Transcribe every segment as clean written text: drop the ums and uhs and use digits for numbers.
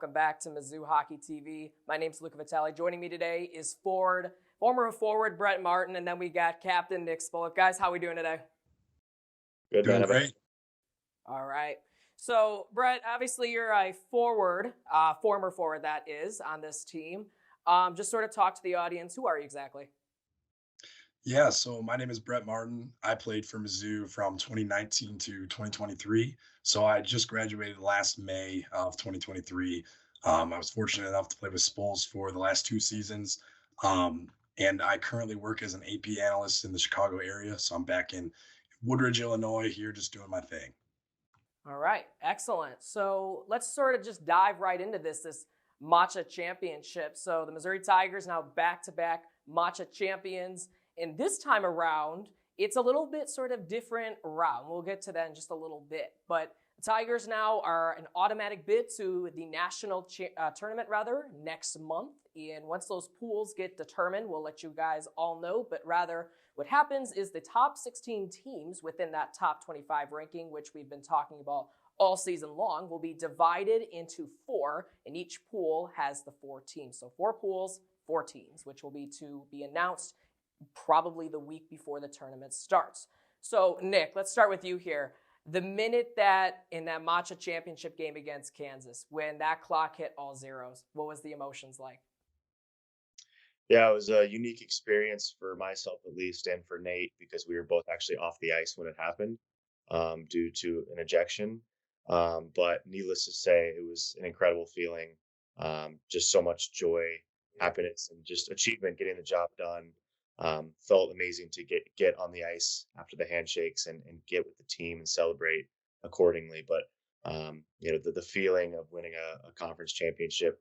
welcome back to Mizzou Hockey TV. My name's Luca Vitale. Joining me today is former forward Brett Martin, and then we got Captain Nick Spolec. Guys, how are we doing today? Good, man. Doing great. All right. So, Brett, obviously you're a forward, former forward that is, on this team. Just sort of talk to the audience. Who are you exactly? Yeah, so my name is Brett Martin. I played for Mizzou from 2019 to 2023. So I just graduated last May of 2023. I was fortunate enough to play with Spoles for the last 2 seasons. And I currently work as an AP analyst in the Chicago area. So I'm back in Woodridge, Illinois here just doing my thing. All right, excellent. So let's sort of just dive right into this MACHA Championship. So the Missouri Tigers now back-to-back MACHA Champions. And this time around, it's a little bit sort of different round. We'll get to that in just a little bit. But the Tigers now are an automatic bid to the national tournament next month. And once those pools get determined, we'll let you guys all know. But rather, what happens is the top 16 teams within that top 25 ranking, which we've been talking about all season long, will be divided into 4, and each pool has the 4 teams. So 4 pools, 4 teams, which will be announced probably the week before the tournament starts. So, Nick, let's start with you here. The minute that in that MACHA Championship game against Kansas, when that clock hit all zeros, what was the emotions like? Yeah, it was a unique experience for myself, at least, and for Nate, because we were both actually off the ice when it happened due to an ejection. But needless to say, it was an incredible feeling. Just so much joy, happiness, and just achievement, getting the job done. Felt amazing to get on the ice after the handshakes and get with the team and celebrate accordingly. But the feeling of winning a conference championship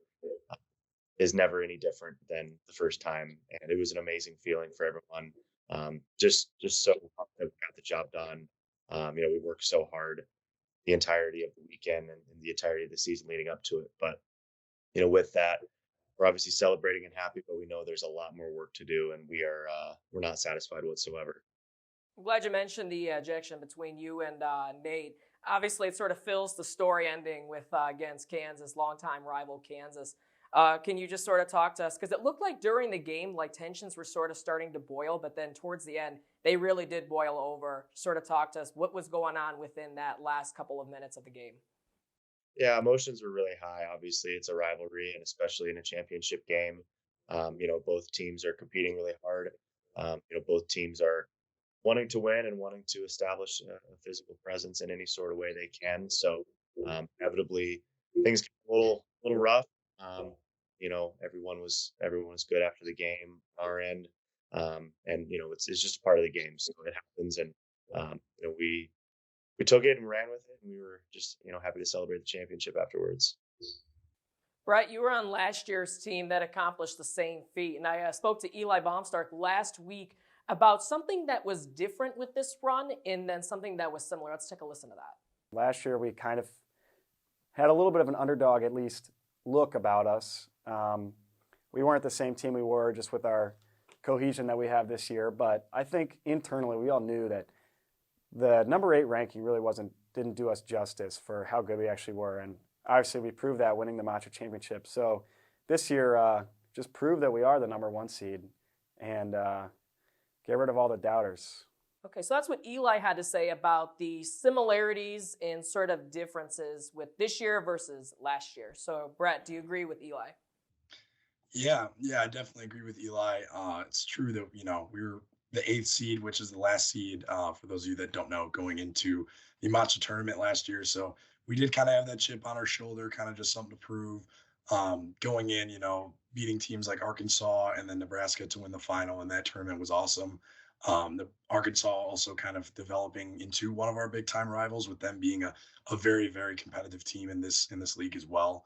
is never any different than the first time, and it was an amazing feeling for everyone. Just so pumped that we got the job done. We worked so hard the entirety of the weekend and the entirety of the season leading up to it. But with that, we're obviously celebrating and happy, but we know there's a lot more work to do, and we're not satisfied whatsoever. I'm glad you mentioned the ejection between you and Nate. Obviously, it sort of fills the story ending with against Kansas, longtime rival Kansas. Can you just sort of talk to us? Because it looked like during the game, like tensions were sort of starting to boil, but then towards the end, they really did boil over. Sort of talk to us. What was going on within that last couple of minutes of the game? Yeah, emotions were really high. Obviously, it's a rivalry, and especially in a championship game, both teams are competing really hard. Both teams are wanting to win and wanting to establish a physical presence in any sort of way they can. So, inevitably, things get a little rough. Everyone was good after the game on our end, and it's just a part of the game, so it happens. And we took it and ran with it, and we were just happy to celebrate the championship afterwards. Brett, you were on last year's team that accomplished the same feat, and I spoke to Eli Baumstark last week about something that was different with this run and then something that was similar. Let's take a listen to that. Last year we kind of had a little bit of an underdog, at least, look about us. We weren't the same team we were, just with our cohesion that we have this year, but I think internally we all knew that the number 8 ranking really didn't do us justice for how good we actually were, and obviously we proved that winning the MACHA Championship. So this year just proved that we are the number 1 seed and get rid of all the doubters. Okay, so that's what Eli had to say about the similarities and sort of differences with this year versus last year. So Brett, do you agree with Eli? Yeah, I definitely agree with Eli. It's true that, we were the 8th seed, which is the last seed, for those of you that don't know, going into the MACHA tournament last year. So we did kind of have that chip on our shoulder, kind of just something to prove. Going in, beating teams like Arkansas and then Nebraska to win the final, and that tournament was awesome. The Arkansas also kind of developing into one of our big time rivals, with them being a very, very competitive team in this league as well.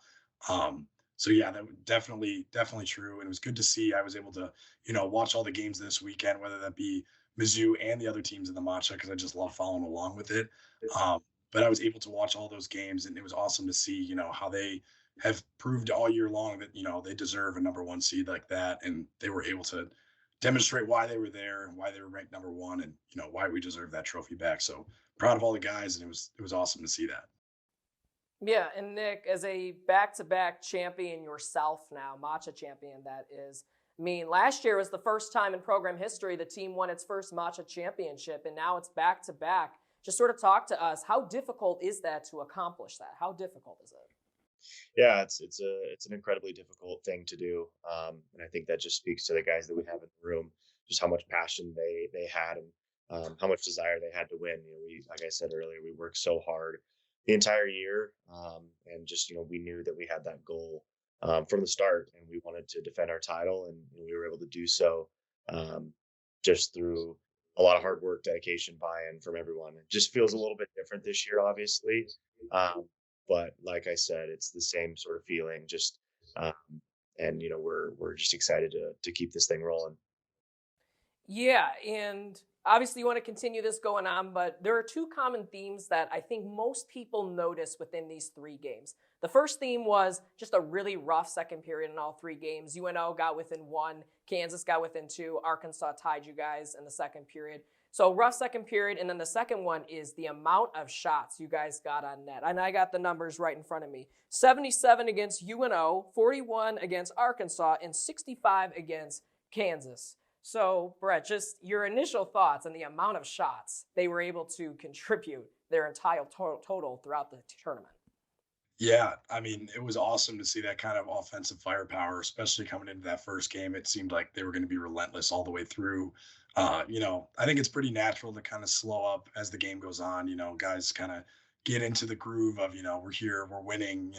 So yeah, that was definitely true. And it was good to see. I was able to, watch all the games this weekend, whether that be Mizzou and the other teams in the MACHA, because I just love following along with it. But I was able to watch all those games, and it was awesome to see, how they have proved all year long that, they deserve a number 1 seed like that. And they were able to demonstrate why they were there and why they were ranked number 1, and, why we deserve that trophy back. So proud of all the guys, and it was awesome to see that. Yeah, and Nick, as a back-to-back champion yourself now, MACHA champion that is, I mean, last year was the first time in program history the team won its first MACHA championship, and now it's back-to-back. Just sort of talk to us, how difficult is that to accomplish that? How difficult is it? Yeah, it's an incredibly difficult thing to do, and I think that just speaks to the guys that we have in the room, just how much passion they had and how much desire they had to win. We, like I said earlier, we worked so hard the entire year, and just we knew that we had that goal from the start, and we wanted to defend our title, and we were able to do so um, just through a lot of hard work, dedication, buy-in from everyone. It just feels a little bit different this year, obviously. Um, but like I said, it's the same sort of feeling. Just um, and we're just excited to keep this thing rolling. Yeah, and obviously you want to continue this going on, but there are two common themes that I think most people notice within these three games. The first theme was just a really rough second period in all three games. UNO got within one, Kansas got within two, Arkansas tied you guys in the second period. So rough second period, and then the second one is the amount of shots you guys got on net. And I got the numbers right in front of me. 77 against UNO, 41 against Arkansas, and 65 against Kansas. So, Brett, just your initial thoughts on the amount of shots they were able to contribute their entire total throughout the tournament. Yeah, I mean, it was awesome to see that kind of offensive firepower, especially coming into that first game. It seemed like they were going to be relentless all the way through. I think it's pretty natural to kind of slow up as the game goes on. Guys kind of get into the groove of, we're here, we're winning,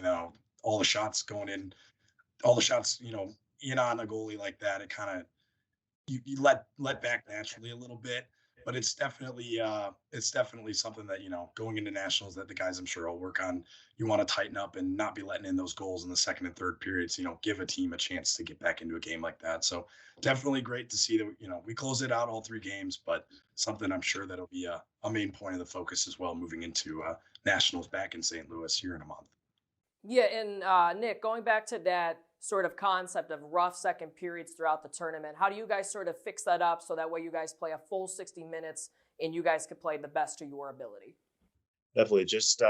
all the shots going in, all the shots, in on a goalie like that. It kind of, you let back naturally a little bit, but it's definitely something that going into nationals that the guys I'm sure will work on. You want to tighten up and not be letting in those goals in the second and third periods. Give a team a chance to get back into a game like that. So definitely great to see that we close it out all three games, but something I'm sure that'll be a main point of the focus as well moving into nationals back in St. Louis here in a month. Yeah, and Nick, going back to that sort of concept of rough second periods throughout the tournament, how do you guys sort of fix that up so that way you guys play a full 60 minutes and you guys could play the best of your ability? Definitely just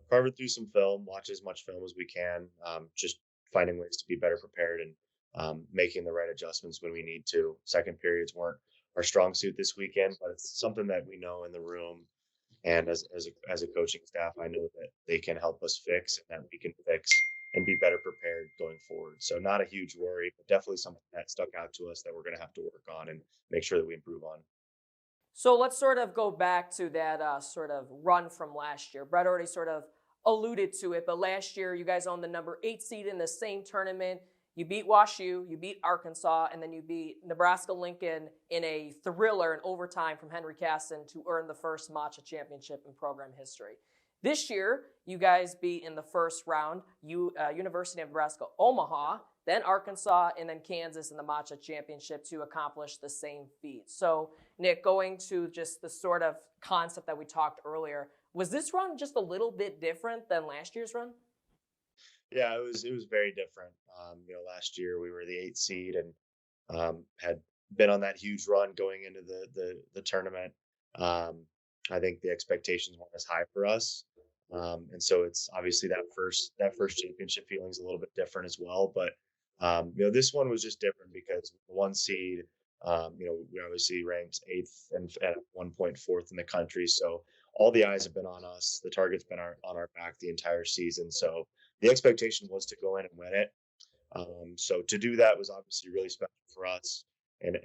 carve through some film, watch as much film as we can, just finding ways to be better prepared and making the right adjustments when we need to. Second periods weren't our strong suit this weekend, but it's something that we know in the room. And as a coaching staff, I know that they can help us fix and that we can fix and be better prepared going forward. So not a huge worry, but definitely something that stuck out to us that we're going to have to work on and make sure that we improve on. So let's sort of go back to that sort of run from last year. Brett already sort of alluded to it, but last year you guys owned the number 8 seed in the same tournament. You beat WashU, you beat Arkansas, and then you beat Nebraska-Lincoln in a thriller in overtime from Henry Casson to earn the first MACHA championship in program history. This year, you guys beat in the first round University of Nebraska-Omaha, then Arkansas, and then Kansas in the MACHA championship to accomplish the same feat. So, Nick, going to just the sort of concept that we talked earlier, was this run just a little bit different than last year's run? Yeah, it was very different. Last year we were the 8th seed and had been on that huge run going into the tournament. I think the expectations weren't as high for us, and so it's obviously that first championship feeling is a little bit different as well. But this one was just different because the 1 seed, we obviously ranked 8th and at one point 4th in the country. So all the eyes have been on us. The target's been on our back the entire season. So the expectation was to go in and win it. So to do that was obviously really special for us. And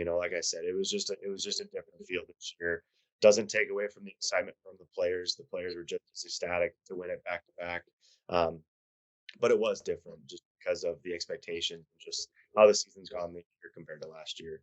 like I said, it was just a different feel this year. Doesn't take away from the excitement from the players. The players were just as ecstatic to win it back to back. But it was different just because of the expectations, just how the season's gone this year compared to last year.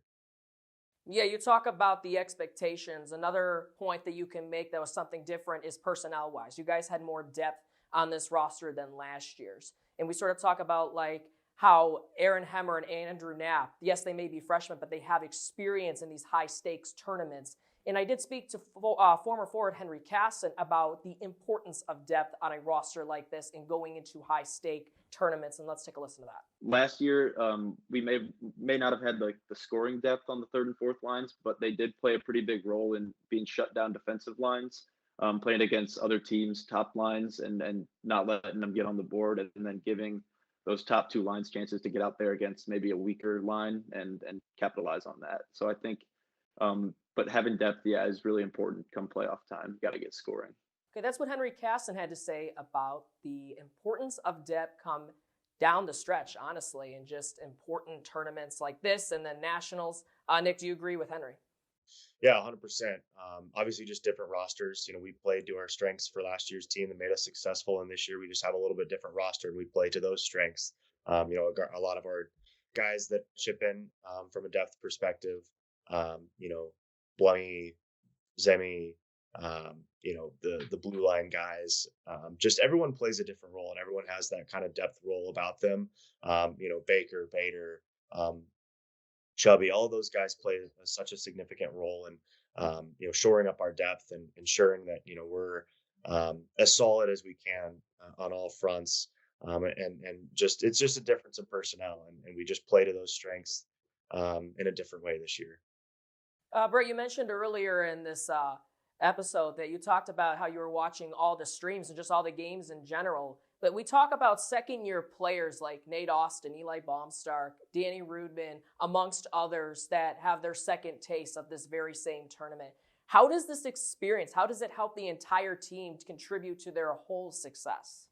Yeah, you talk about the expectations. Another point that you can make that was something different is personnel-wise. You guys had more depth on this roster than last year's. And we sort of talk about like how Aaron Hemmer and Andrew Knapp, yes, they may be freshmen, but they have experience in these high-stakes tournaments. And I did speak to former forward Henry Casson about the importance of depth on a roster like this and going into high-stake tournaments. And let's take a listen to that. Last year, we may not have had like the scoring depth on the third and fourth lines, but they did play a pretty big role in being shut down defensive lines. playing against other teams' top lines and not letting them get on the board, and then giving those top two lines chances to get out there against maybe a weaker line and capitalize on that. So I think, but having depth, yeah, is really important come playoff time. Got to get scoring. Okay, that's what Henry Casson had to say about the importance of depth come down the stretch, honestly, and just important tournaments like this and then nationals. Nick, do you agree with Henry? Yeah, 100%. Obviously, just different rosters. We played to our strengths for last year's team that made us successful, and this year we just have a little bit different roster, and we play to those strengths. A lot of our guys that chip in from a depth perspective, Blunny, Zemi, the blue line guys, just everyone plays a different role, and everyone has that kind of depth role about them. Baker, Bader, Chubby, all of those guys play such a significant role in, shoring up our depth and ensuring that, we're as solid as we can on all fronts. It's just a difference in personnel, and we just play to those strengths in a different way this year. Brett, you mentioned earlier in this episode that you talked about how you were watching all the streams and just all the games in general. But we talk about second-year players like Nate Austin, Eli Baumstark, Danny Rudman, amongst others that have their second taste of this very same tournament. How does this experience, how does it help the entire team to contribute to their whole success?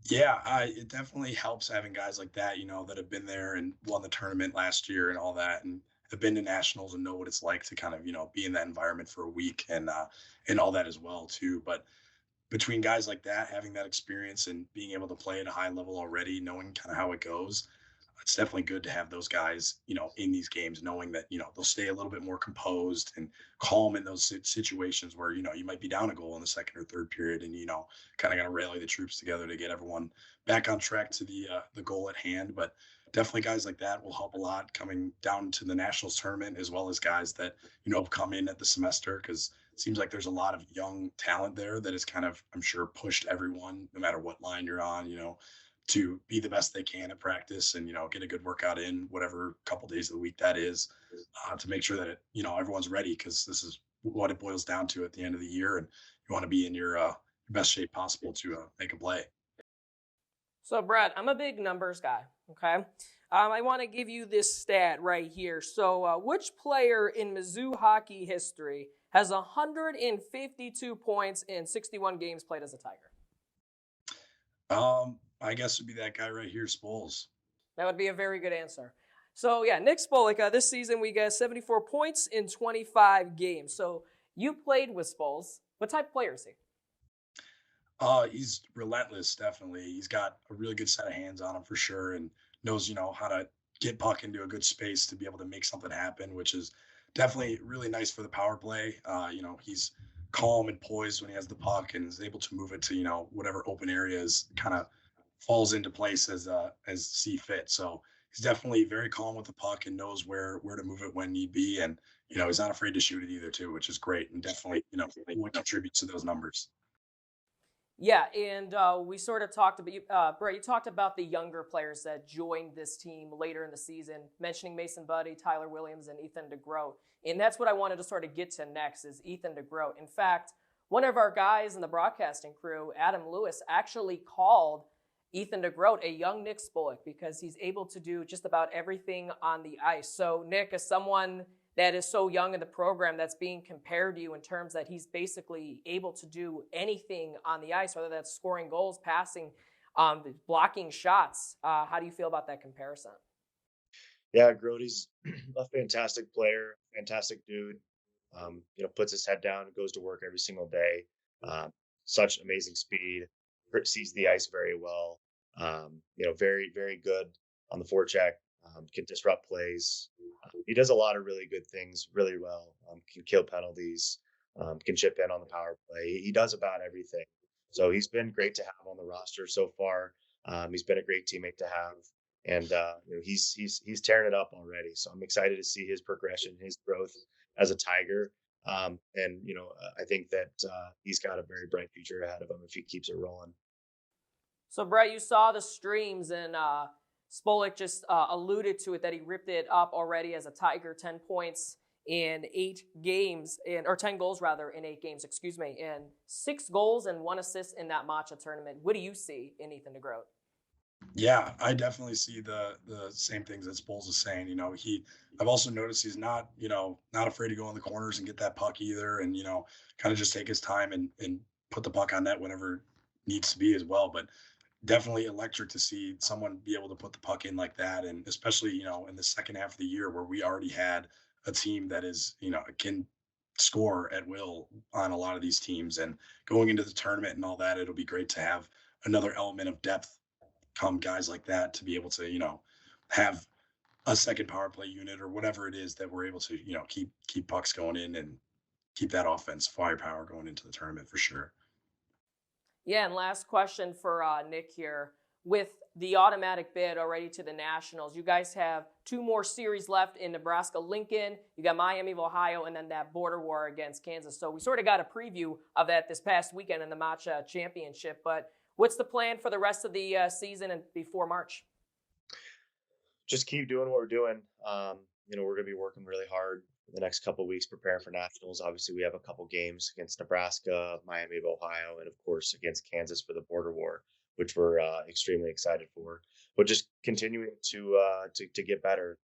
Yeah, it definitely helps having guys like that, that have been there and won the tournament last year and all that, and have been to nationals and know what it's like to kind of, be in that environment for a week and all that as well too. But between guys like that, having that experience and being able to play at a high level already, knowing kind of how it goes, it's definitely good to have those guys, in these games, knowing that, they'll stay a little bit more composed and calm in those situations where, you might be down a goal in the second or third period and, kind of got to rally the troops together to get everyone back on track to the goal at hand. But definitely guys like that will help a lot coming down to the nationals tournament, as well as guys that, have come in at the semester, because it seems like there's a lot of young talent there that is kind of, I'm sure, pushed everyone, no matter what line you're on, to be the best they can at practice and, get a good workout in whatever couple days of the week that is, to make sure that, everyone's ready, because this is what it boils down to at the end of the year. And you want to be in your best shape possible to make a play. So, Brett, I'm a big numbers guy, okay? I want to give you this stat right here. So, which player in Mizzou hockey history has 152 points in 61 games played as a Tiger? I guess would be that guy right here, Spoles. That would be a very good answer. So, yeah, Nick Spolec, this season we got 74 points in 25 games. So, you played with Spoles. What type of player is he? He's relentless, definitely. He's got a really good set of hands on him for sure, and knows, how to get puck into a good space to be able to make something happen, which is definitely really nice for the power play. He's calm and poised when he has the puck and is able to move it to, whatever open areas kind of falls into place as see fit. So he's definitely very calm with the puck and knows where to move it when need be. And, he's not afraid to shoot it either too, which is great. And definitely, what contributes to those numbers. Yeah, and we sort of talked about, Brett, you talked about the younger players that joined this team later in the season, mentioning Mason Buddy, Tyler Williams, and Ethan DeGroat. And that's what I wanted to sort of get to next is Ethan DeGroat. In fact, one of our guys in the broadcasting crew, Adam Lewis, actually called Ethan DeGroat a young Nick Spolec because he's able to do just about everything on the ice. So, Nick, as someone that is so young in the program that's being compared to you in terms that he's basically able to do anything on the ice, whether that's scoring goals, passing, blocking shots. How do you feel about that comparison? Yeah, Grody's a fantastic player, fantastic dude. Puts his head down and goes to work every single day. Such amazing speed, sees the ice very well. Very, very good on the forecheck. Can disrupt plays. He does a lot of really good things really well. Can kill penalties. Can chip in on the power play. He does about everything. So he's been great to have on the roster so far. He's been a great teammate to have, and he's tearing it up already. So I'm excited to see his progression, his growth as a Tiger. I think that he's got a very bright future ahead of him if he keeps it rolling. So, Brett, you saw the streams, and Spolec just alluded to it, that he ripped it up already as a Tiger, 10 points in 8 games, or 10 goals rather in 8 games, excuse me, and 6 goals and 1 assist in that MACHA tournament. What do you see in Ethan DeGroat? Yeah, I definitely see the same things that Spoles is saying. I've also noticed he's not, not afraid to go in the corners and get that puck either, and kind of just take his time and put the puck on net whenever it needs to be as well. But definitely electric to see someone be able to put the puck in like that, and especially in the second half of the year where we already had a team that is can score at will on a lot of these teams, and going into the tournament and all that, it'll be great to have another element of depth come guys like that to be able to have a second power play unit or whatever it is that we're able to keep pucks going in and keep that offense firepower going into the tournament for sure. Yeah, and last question for Nick here. With the automatic bid already to the Nationals, you guys have 2 more series left in Nebraska-Lincoln. You got Miami of Ohio, and then that border war against Kansas. So we sort of got a preview of that this past weekend in the MACHA Championship. But what's the plan for the rest of the season and before March? Just keep doing what we're doing. We're going to be working really hard the next couple of weeks preparing for nationals. Obviously, we have a couple games against Nebraska, Miami of Ohio, and of course against Kansas for the border war, which we're extremely excited for. But just continuing to get better,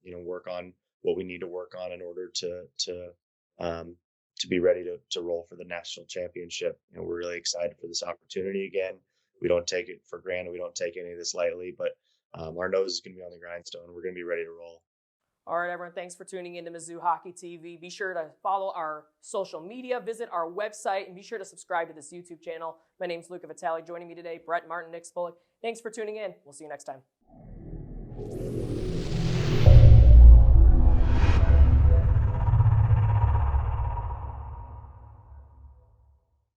work on what we need to work on in order to be ready to roll for the national championship. We're really excited for this opportunity again. We don't take it for granted. We don't take any of this lightly, but our nose is going to be on the grindstone. We're going to be ready to roll. All right, everyone, thanks for tuning in to Mizzou Hockey TV. Be sure to follow our social media, visit our website, and be sure to subscribe to this YouTube channel. My name's Luca Vitale. Joining me today, Brett Martin, Nick Spolec. Thanks for tuning in. We'll see you next time.